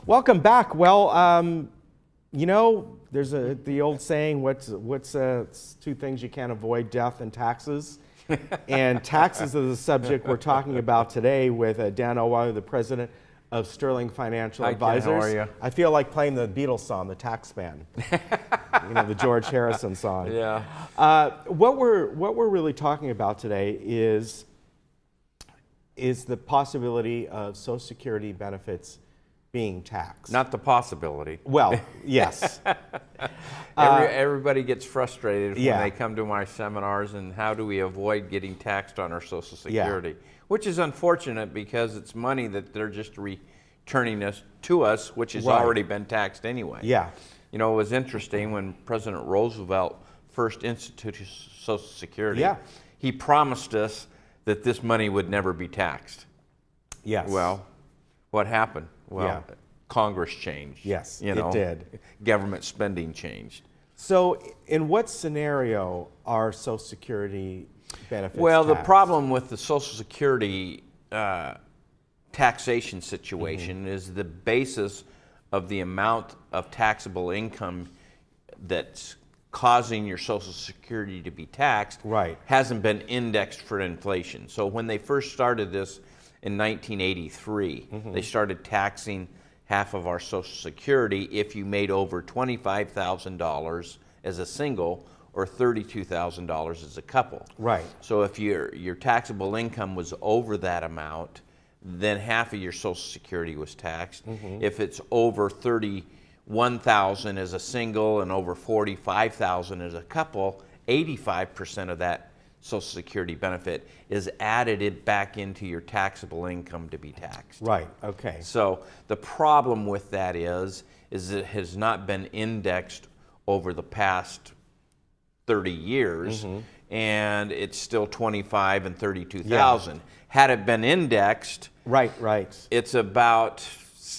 Welcome back. Well, you know, there's the old saying, what's two things you can't avoid, death and taxes. And taxes is the subject we're talking about today with Dan O'Reilly, the president of Sterling Financial Advisors. Ken, how are you? I feel like playing the Beatles song, The Tax Man. You know, the George Harrison song. Yeah. What we're really talking about today is the possibility of Social Security benefits being taxed. Not the possibility. Well, yes. Everybody gets frustrated when yeah. they come to my seminars and how do we avoid getting taxed on our Social Security, which is unfortunate because it's money that they're just returning to us, which has already been taxed anyway. Yeah. You know, it was interesting when President Roosevelt first instituted Social Security, he promised us that this money would never be taxed. Yes. Well, what happened? Well, Congress changed. Yes, you know, it did. Government spending changed. So in what scenario are Social Security benefits Well, taxed? the problem with the Social Security taxation situation is the basis of the amount of taxable income that's causing your Social Security to be taxed hasn't been indexed for inflation. So when they first started this in 1983, they started taxing half of our Social Security if you made over $25,000 as a single or $32,000 as a couple. Right. So if your taxable income was over that amount, then half of your Social Security was taxed. If it's over $31,000 as a single and over $45,000 as a couple, 85% of that Social Security benefit is added back into your taxable income to be taxed. Right, okay. So the problem with that is it has not been indexed over the past 30 years, and it's still 25 and 32,000. Had it been indexed, it's about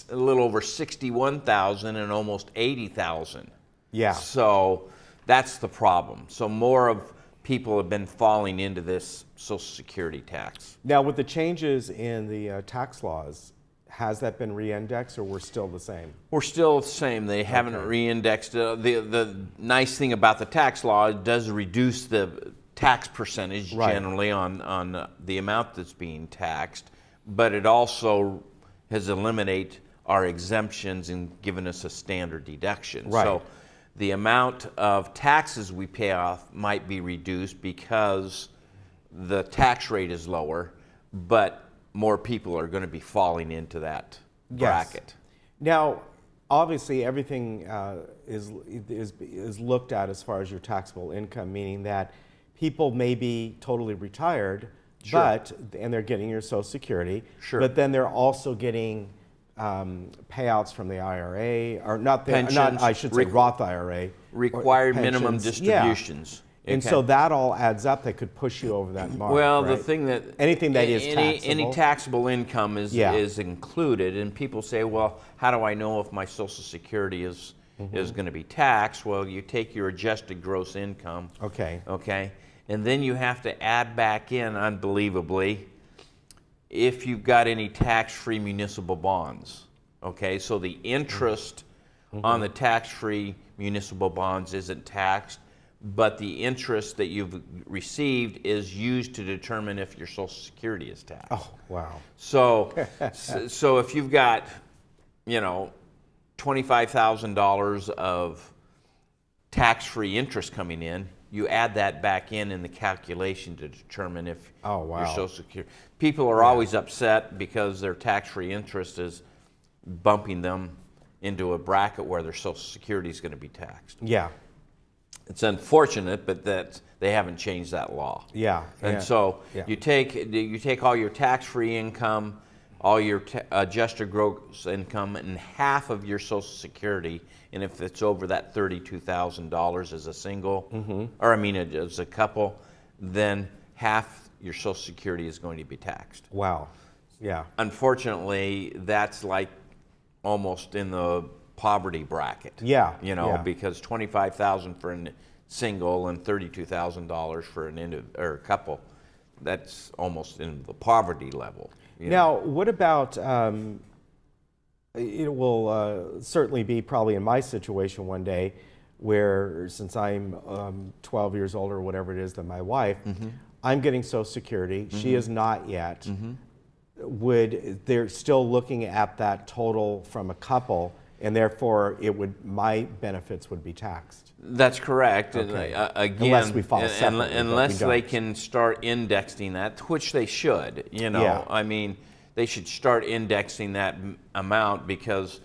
a little over 61,000 and almost 80,000. Yeah. So that's the problem. So more of people have been falling into this Social Security tax. Now, with the changes in the tax laws, has that been re-indexed or we're still the same? We're still the same. They haven't re-indexed. The nice thing about the tax law, it does reduce the tax percentage generally on the amount that's being taxed, but it also has eliminated our exemptions and given us a standard deduction. So the amount of taxes we pay off might be reduced because the tax rate is lower, but more people are going to be falling into that bracket. Now, obviously, everything is looked at as far as your taxable income, meaning that people may be totally retired, and they're getting your Social Security, but then they're also getting payouts from the IRA, or I should say Roth IRA. Required minimum distributions. And so that all adds up. That could push you over that mark. Well, the thing that anything that is taxable, any taxable income is included, and people say, well, how do I know if my Social Security is going to be taxed? Well, you take your adjusted gross income. Okay, and then you have to add back in, unbelievably, if you've got any tax-free municipal bonds. Okay, so the interest on the tax-free municipal bonds isn't taxed, but the interest that you've received is used to determine if your Social Security is taxed. Oh, wow. So, so if you've got, you know, $25,000 of tax-free interest coming in, you add that back in the calculation to determine if your Social Security. People are always upset because their tax-free interest is bumping them into a bracket where their Social Security is going to be taxed. Yeah. It's unfortunate, but that they haven't changed that law. Yeah. And so you take all your tax-free income, all your adjusted gross income, and half of your Social Security, and if it's over that $32,000 as a single, or I mean as a couple, then half your Social Security is going to be taxed. Wow. Yeah. Unfortunately, that's like almost in the poverty bracket. Yeah. You know, because $25,000 for a single and $32,000 for a couple, that's almost in the poverty level. Now, what about it will certainly be probably in my situation one day where, since I'm 12 years older or whatever it is than my wife, I'm getting Social Security. She is not yet. They're still looking at that total from a couple, and therefore my benefits would be taxed. That's correct. Okay. Again, unless we file separately, unless they can start indexing that, which they should. I mean, they should start indexing that amount, because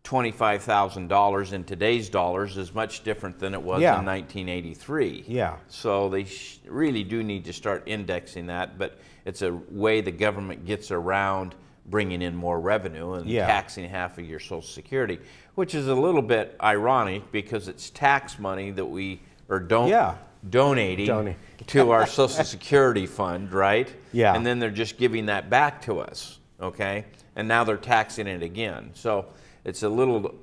$25,000 in today's dollars is much different than it was in 1983. Yeah. So they really do need to start indexing that, but it's a way the government gets around bringing in more revenue and taxing half of your Social Security, which is a little bit ironic because it's tax money that we are donating to our Social Security fund, right? Yeah. And then they're just giving that back to us, okay? And now they're taxing it again. So it's a little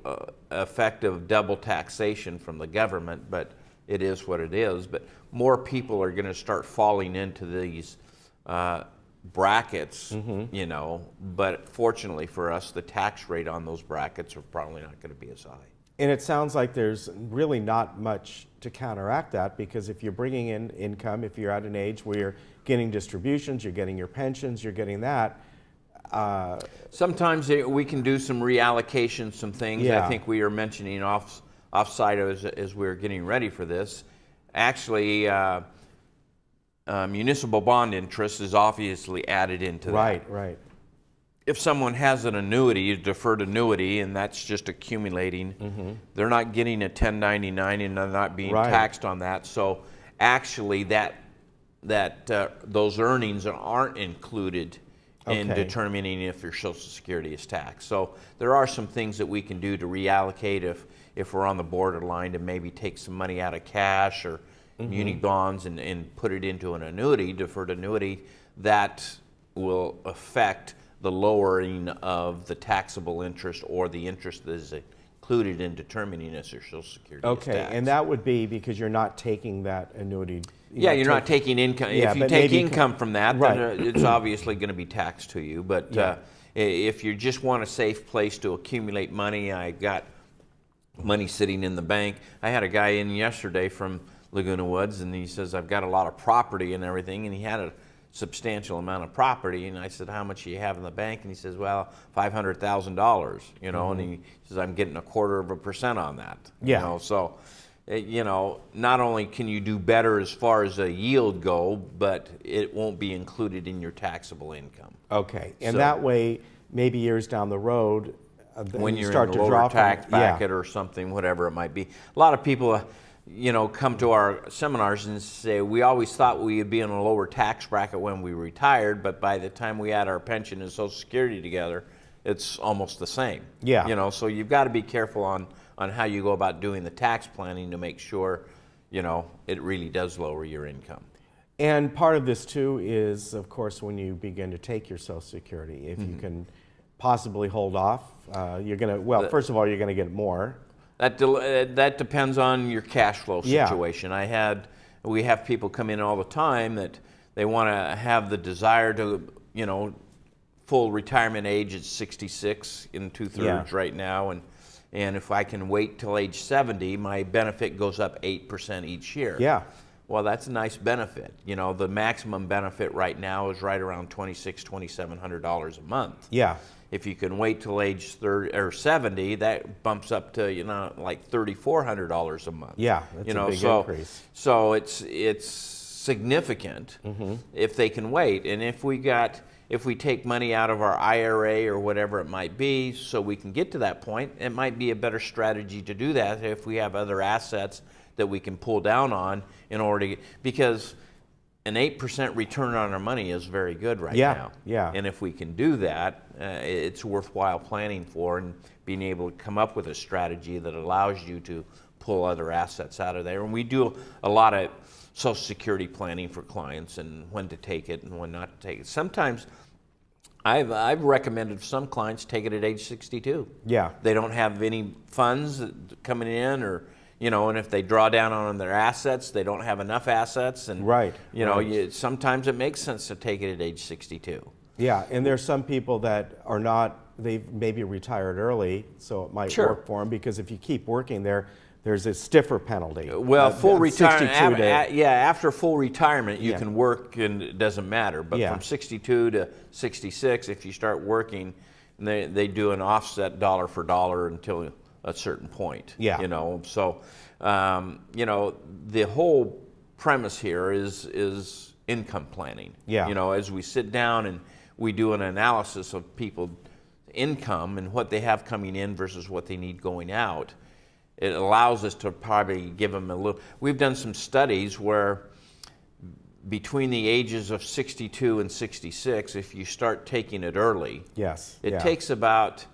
effective double taxation from the government, but it is what it is. But more people are going to start falling into these brackets, but fortunately for us, the tax rate on those brackets are probably not going to be as high. And it sounds like there's really not much to counteract that, because if you're bringing in income, if you're at an age where you're getting distributions, you're getting your pensions, you're getting that. Sometimes we can do some reallocation, some things. I think we are mentioning offsite as we were getting ready for this. Actually, municipal bond interest is obviously added into that. Right. If someone has an annuity, a deferred annuity, and that's just accumulating, they're not getting a 1099 and they're not being taxed on that. So actually those earnings aren't included in determining if your Social Security is taxed. So there are some things that we can do to reallocate if we're on the borderline, to maybe take some money out of cash or muni bonds and put it into an annuity, deferred annuity, that will affect the lowering of the taxable interest or the interest that is included in determining if your Social Security is taxed. And that would be because you're not taking that annuity. You're not taking income. If you take income from that, then it's obviously going to be taxed to you. But if you just want a safe place to accumulate money, I got money sitting in the bank. I had a guy in yesterday from Laguna Woods, and he says, I've got a lot of property and everything, and he had a substantial amount of property, and I said, how much do you have in the bank? And he says, well, $500,000, and he says, I'm getting 0.25% on that. So not only can you do better as far as a yield go, but it won't be included in your taxable income. And that way, maybe years down the road, when you start in the to lower drop tax bracket or something, whatever it might be. A lot of people come to our seminars and say, we always thought we would be in a lower tax bracket when we retired, but by the time we add our pension and Social Security together, it's almost the same. So you've got to be careful on how you go about doing the tax planning to make sure, it really does lower your income. And part of this too is, of course, when you begin to take your Social Security, if you can possibly hold off, you're going to, first of all, you're going to get more. That depends on your cash flow situation. We have people come in all the time that they want to have the desire to, full retirement age at 66 in 2/3 right now, and if I can wait till age 70, my benefit goes up 8% each year. Well, that's a nice benefit. The maximum benefit right now is right around $2,700 a month. If you can wait till age 30 or 70, that bumps up to like $3,400 a month. That's a big increase. So it's significant if they can wait. And if we take money out of our IRA or whatever it might be, so we can get to that point, it might be a better strategy to do that if we have other assets that we can pull down on in order to because an 8% return on our money is very good right now. And if we can do that, it's worthwhile planning for and being able to come up with a strategy that allows you to pull other assets out of there. And we do a lot of Social Security planning for clients and when to take it and when not to take it. Sometimes I've recommended some clients take it at age 62. They don't have any funds coming in or and if they draw down on their assets, they don't have enough assets. And, sometimes it makes sense to take it at age 62. And there's some people that are not they maybe retired early, so it might Sure. work for them, because if you keep working there, there's a stiffer penalty. Well, full retirement, 62 to, yeah, after full retirement, you Yeah. can work and it doesn't matter. But Yeah. from 62 to 66, if you start working, they do an offset dollar for dollar until a certain point. Yeah. You know, so, you know, the whole premise here is income planning. Yeah. You know, as we sit down and we do an analysis of people's income and what they have coming in versus what they need going out, it allows us to probably give them a little. We've done some studies where between the ages of 62 and 66, if you start taking it early, yes, it takes about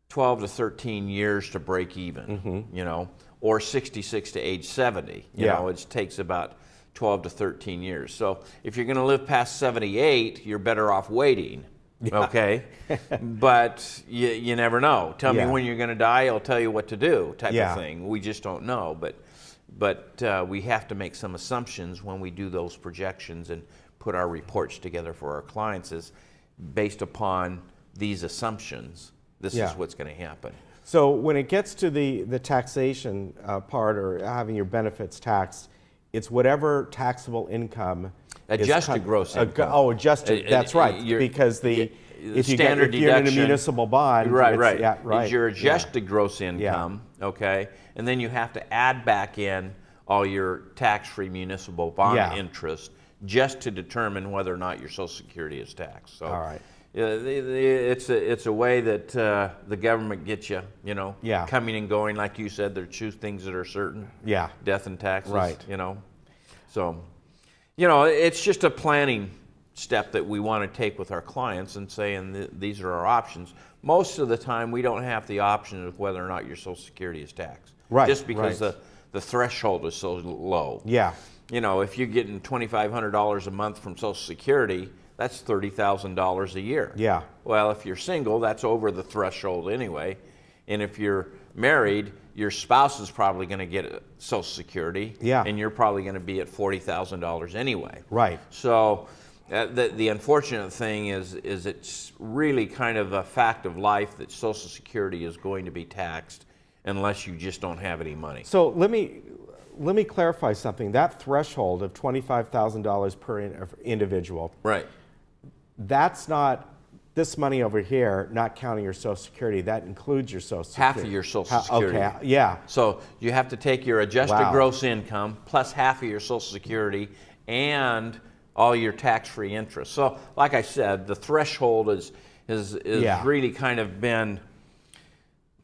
12 to 13 years to break even, you know, or 66 to age 70. You know, it takes about 12 to 13 years. So if you're going to live past 78, you're better off waiting. Okay, but you never know. Tell me when you're going to die, I'll tell you what to do, type of thing. We just don't know, but we have to make some assumptions when we do those projections and put our reports together for our clients. Is based upon these assumptions, this is what's going to happen. So when it gets to the taxation part, or having your benefits taxed, it's whatever taxable income. Adjusted gross income. Oh, adjusted. That's right. Because if you're in a municipal bond, right. Yeah, right. Is your adjusted gross income, okay, and then you have to add back in all your tax-free municipal bond interest just to determine whether or not your Social Security is taxed. So, all right. It's a way that the government gets you, you know, coming and going. Like you said, there are two things that are certain. Yeah. Death and taxes. Right. You know, so. You know, it's just a planning step that we want to take with our clients and saying these are our options. Most of the time, we don't have the option of whether or not your Social Security is taxed. Right. Just because the threshold is so low. Yeah. You know, if you're getting $2,500 a month from Social Security, that's $30,000 a year. Yeah. Well, if you're single, that's over the threshold anyway. And if you're married, your spouse is probably going to get Social Security, and you're probably going to be at $40,000 anyway. Right. So the unfortunate thing is it's really kind of a fact of life that Social Security is going to be taxed unless you just don't have any money. So let me clarify something. That threshold of $25,000 per individual. Right. That's not this money over here, not counting your Social Security. That includes your Social Security. Half of your Social Security. Okay, yeah. So you have to take your adjusted gross income plus half of your Social Security and all your tax-free interest. So like I said, the threshold is really kind of been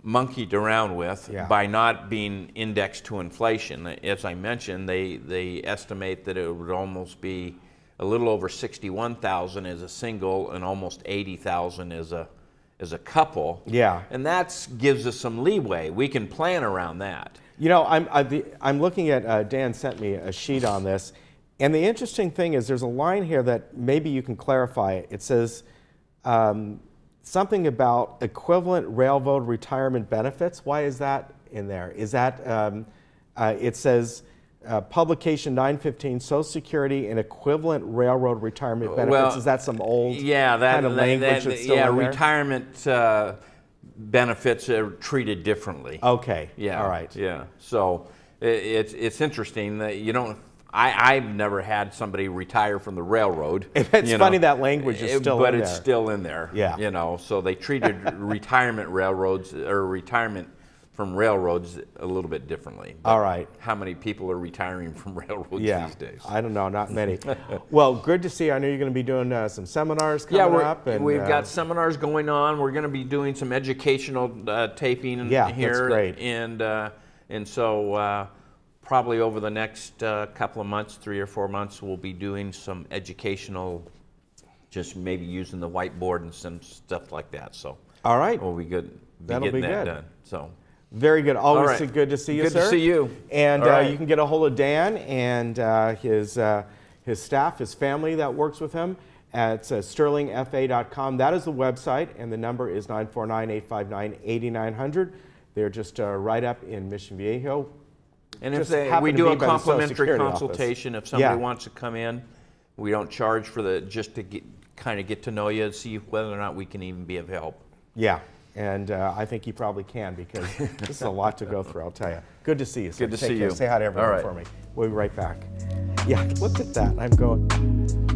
monkeyed around with by not being indexed to inflation. As I mentioned, they estimate that it would almost be a little over 61,000 as a single and almost 80,000 as a couple. Yeah. And that gives us some leeway. We can plan around that. You know, I'm looking at, Dan sent me a sheet on this, and the interesting thing is there's a line here that maybe you can clarify. It says something about equivalent railroad retirement benefits. Why is that in there? Is that, it says, publication 915, Social Security and equivalent railroad retirement benefits. Well, is that some old kind of language that's still in there? Retirement benefits are treated differently. Okay. Yeah. All right. Yeah. So it's interesting that you don't. I've never had somebody retire from the railroad. It's funny that language is still in there. But it's still in there. Yeah. You know, so they treated retirement railroads or retirement from railroads a little bit differently. All right. How many people are retiring from railroads these days? I don't know, not many. Well, good to see. I know you're going to be doing some seminars coming up. And we've got seminars going on. We're going to be doing some educational taping here. That's great. And so probably over the next couple of months, 3 or 4 months, we'll be doing some educational, just maybe using the whiteboard and some stuff like that. So all right, we'll be good. That'll be good. Done. So. Very good. Always good to see you, sir. Good to see you. And you can get a hold of Dan and his staff, his family that works with him at sterlingfa.com. That is the website, and the number is 949-859-8900. They're just right up in Mission Viejo. And if we do a complimentary consultation, if somebody wants to come in, we don't charge for just to kind of get to know you and see whether or not we can even be of help. Yeah, and I think you probably can, because this is a lot to go through, I'll tell you. Good to see you. Good to see you. Say hi to everyone All right. for me. We'll be right back. Yeah, look at that. I'm going.